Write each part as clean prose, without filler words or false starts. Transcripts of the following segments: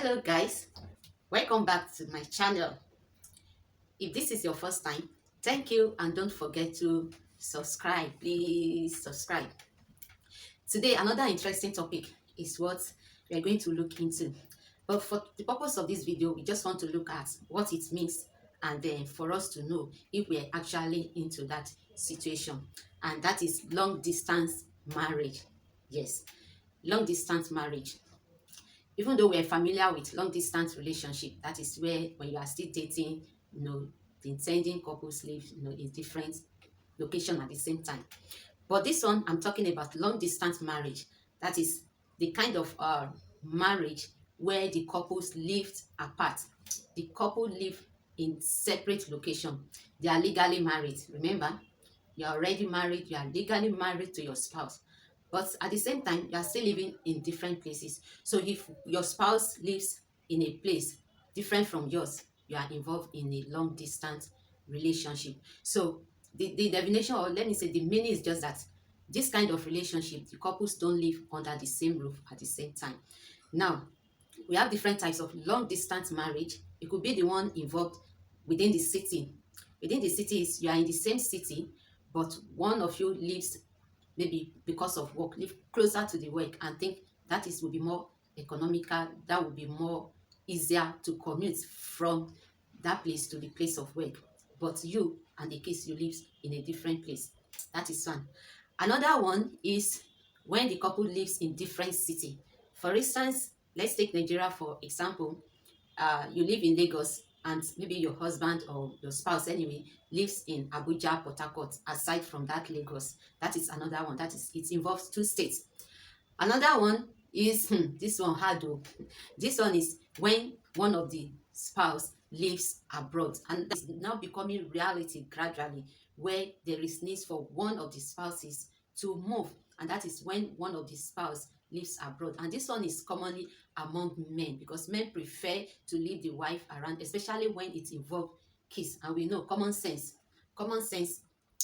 Hello guys, welcome back to my channel. If this is your first time, thank you and don't forget to subscribe. Please subscribe. Today another interesting topic is what we are going to look into. But for the purpose of this video, we just want to look at what it means and then for us to know if we are actually into that situation. And that is long distance marriage. Yes, long distance marriage. Even though we're familiar with long distance relationship, that is where when you are still dating, the intending couples live, in different location at the same time. But this one, I'm talking about long distance marriage. That is the kind of marriage where the couples live apart. The couple live in separate location. They are legally married. Remember, you are already married. You are legally married to your spouse. But at the same time, you are still living in different places. So if your spouse lives in a place different from yours, you are involved in a long distance relationship. So the definition, or let me say the meaning, is just that this kind of relationship, the couples don't live under the same roof at the same time. Now, we have different types of long distance marriage. It could be the one involved within the city. Within the city is you are in the same city, but one of you lives, maybe because of work, live closer to the work and think that is will be more economical, that will be more easier to commute from that place to the place of work. But you and the case you live in a different place. That is one. Another one is when the couple lives in different city. For instance, let's take Nigeria for example. You live in Lagos and maybe your husband or your spouse anyway lives in Abuja, Port Harcourt. Aside from that, Lagos, that is another one. That is, it involves two states. Another one is this one hard though. This one is when one of the spouse lives abroad, and that's now becoming reality gradually, where there is need for one of the spouses to move, and that is when one of the spouse lives abroad. And this one is commonly among men because men prefer to leave the wife around, especially when it involves kids. And we know common sense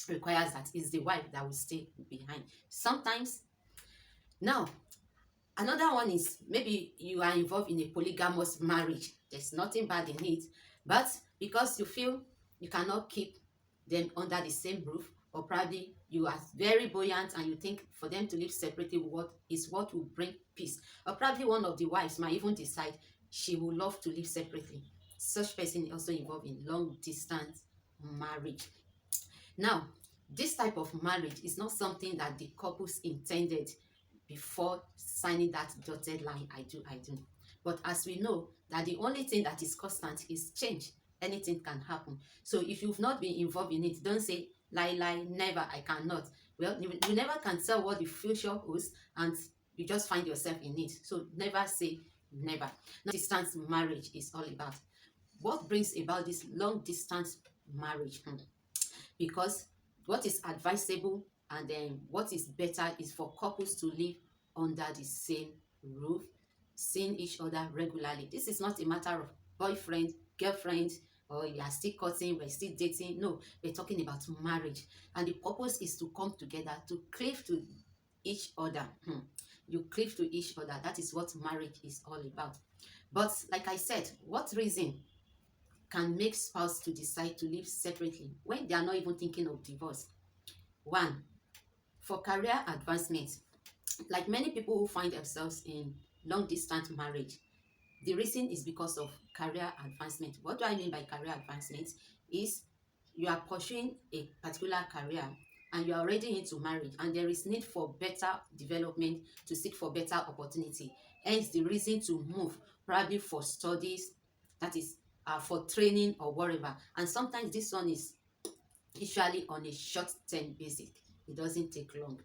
requires that it's the wife that will stay behind sometimes. Now, another one is maybe you are involved in a polygamous marriage. There's nothing bad in it, but because you feel you cannot keep them under the same roof, or probably you are very buoyant and you think for them to live separately what will bring peace, or probably one of the wives might even decide she would love to live separately. Such person is also involved in long distance marriage. Now, this type of marriage is not something that the couples intended before signing that dotted line, I do. But as we know, that the only thing that is constant is change. Anything can happen. So if you've not been involved in it, don't say, lie, never, I cannot. Well, you never can tell what the future holds, and you just find yourself in it. So never say never. Now, distance marriage is all about. What brings about this long distance marriage? Because what is advisable and then what is better is for couples to live under the same roof, seeing each other regularly. This is not a matter of boyfriend, girlfriend, or you are still courting, we're still dating. No, we're talking about marriage. And the purpose is to come together, to cleave to each other. You cleave to each other. That is what marriage is all about. But like I said, what reason can make spouse to decide to live separately when they are not even thinking of divorce? One, for career advancement. Like many people who find themselves in long distance marriage, the reason is because of career advancement. What do I mean by career advancement? Is you are pursuing a particular career and you are already into marriage and there is need for better development, to seek for better opportunity. Hence the reason to move, probably for studies, that is for training or whatever. And sometimes this one is usually on a short-term basis. It doesn't take long.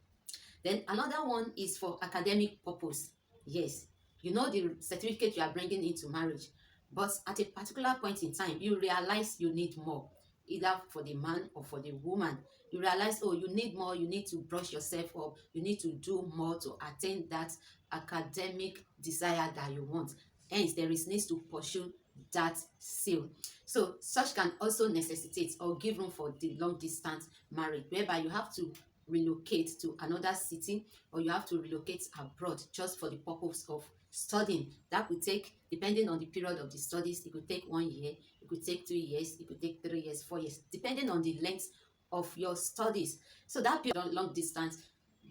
Then another one is for academic purpose. Yes, you know the certificate you are bringing into marriage, but at a particular point in time, you realize you need more, either for the man or for the woman. You realize, oh, you need more, you need to brush yourself up, you need to do more to attain that academic desire that you want. Hence, there is need to pursue that seal. So, such can also necessitate or give room for the long distance marriage, whereby you have to relocate to another city or you have to relocate abroad just for the purpose of studying. That could take, depending on the period of the studies, it could take 1 year, it could take 2 years, it could take 3 years, 4 years, depending on the length of your studies. So that period of long distance,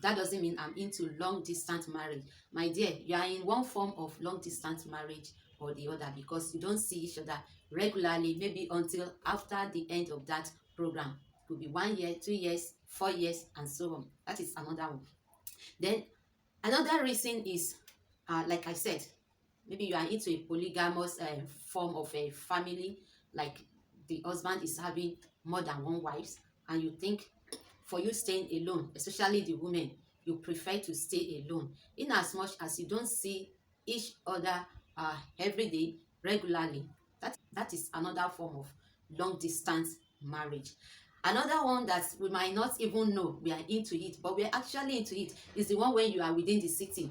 that doesn't mean I'm into long distance marriage. My dear, you are in one form of long distance marriage or the other, because you don't see each other regularly, maybe until after the end of that program. It could be 1 year, 2 years, 4 years, and so on. That is another one. Then another reason is, like I said, maybe you are into a polygamous form of a family, like the husband is having more than one wives, and you think for you staying alone, especially the women, you prefer to stay alone, in as much as you don't see each other every day regularly. That is another form of long distance marriage. Another one that we might not even know we are into it, but we're actually into it, is the one when you are within the city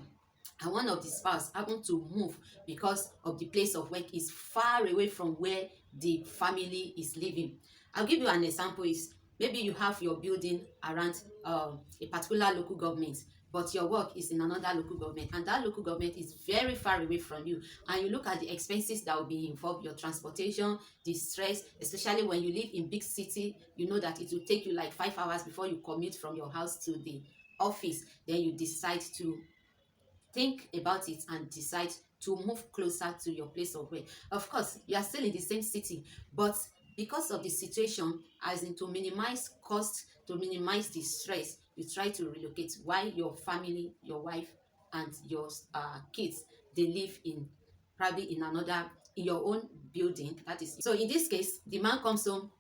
and one of the spouse happen to move because of the place of work is far away from where the family is living. I'll give you an example. Is maybe you have your building around a particular local government, but your work is in another local government, and that local government is very far away from you, and you look at the expenses that will be involved, your transportation, the stress, especially when you live in big city. You know that it will take you like 5 hours before you commute from your house to the office. Then you decide to think about it and decide to move closer to your place of work. Of course, you are still in the same city, but because of the situation, as in to minimize cost, to minimize the stress, you try to relocate, while your family, your wife, and your kids, they live in probably in another, in your own building. That is, so in this case, the man comes home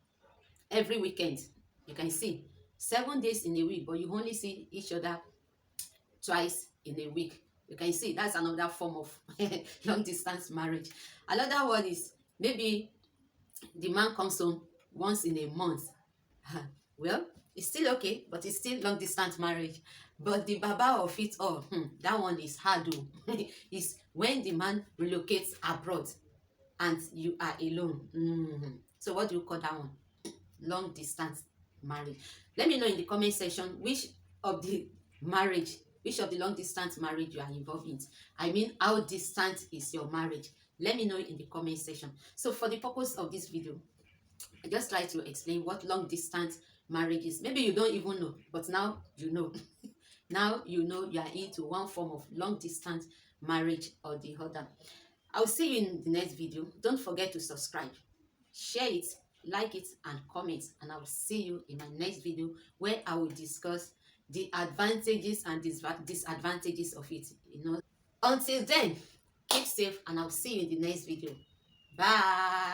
every weekend. You can see 7 days in a week, but you only see each other twice in a week. You can see that's another form of long distance marriage. Another one is maybe the man comes home once in a month. Well, it's still okay, but it's still long distance marriage. But the baba of it all, that one is hard. Is when the man relocates abroad and you are alone. So what do you call that one? Long distance marriage. Let me know in the comment section of the which of the long distance marriage you are involved in. I mean, how distant is your marriage? Let me know in the comment section. So for the purpose of this video, I just try to explain what long distance marriage is. Maybe you don't even know, but now you know. Now you know you are into one form of long distance marriage or the other. I'll see you in the next video. Don't forget to subscribe, share it, like it, and comment, and I will see you in my next video, where I will discuss the advantages and disadvantages of it. Until then, keep safe, and I'll see you in the next video. Bye.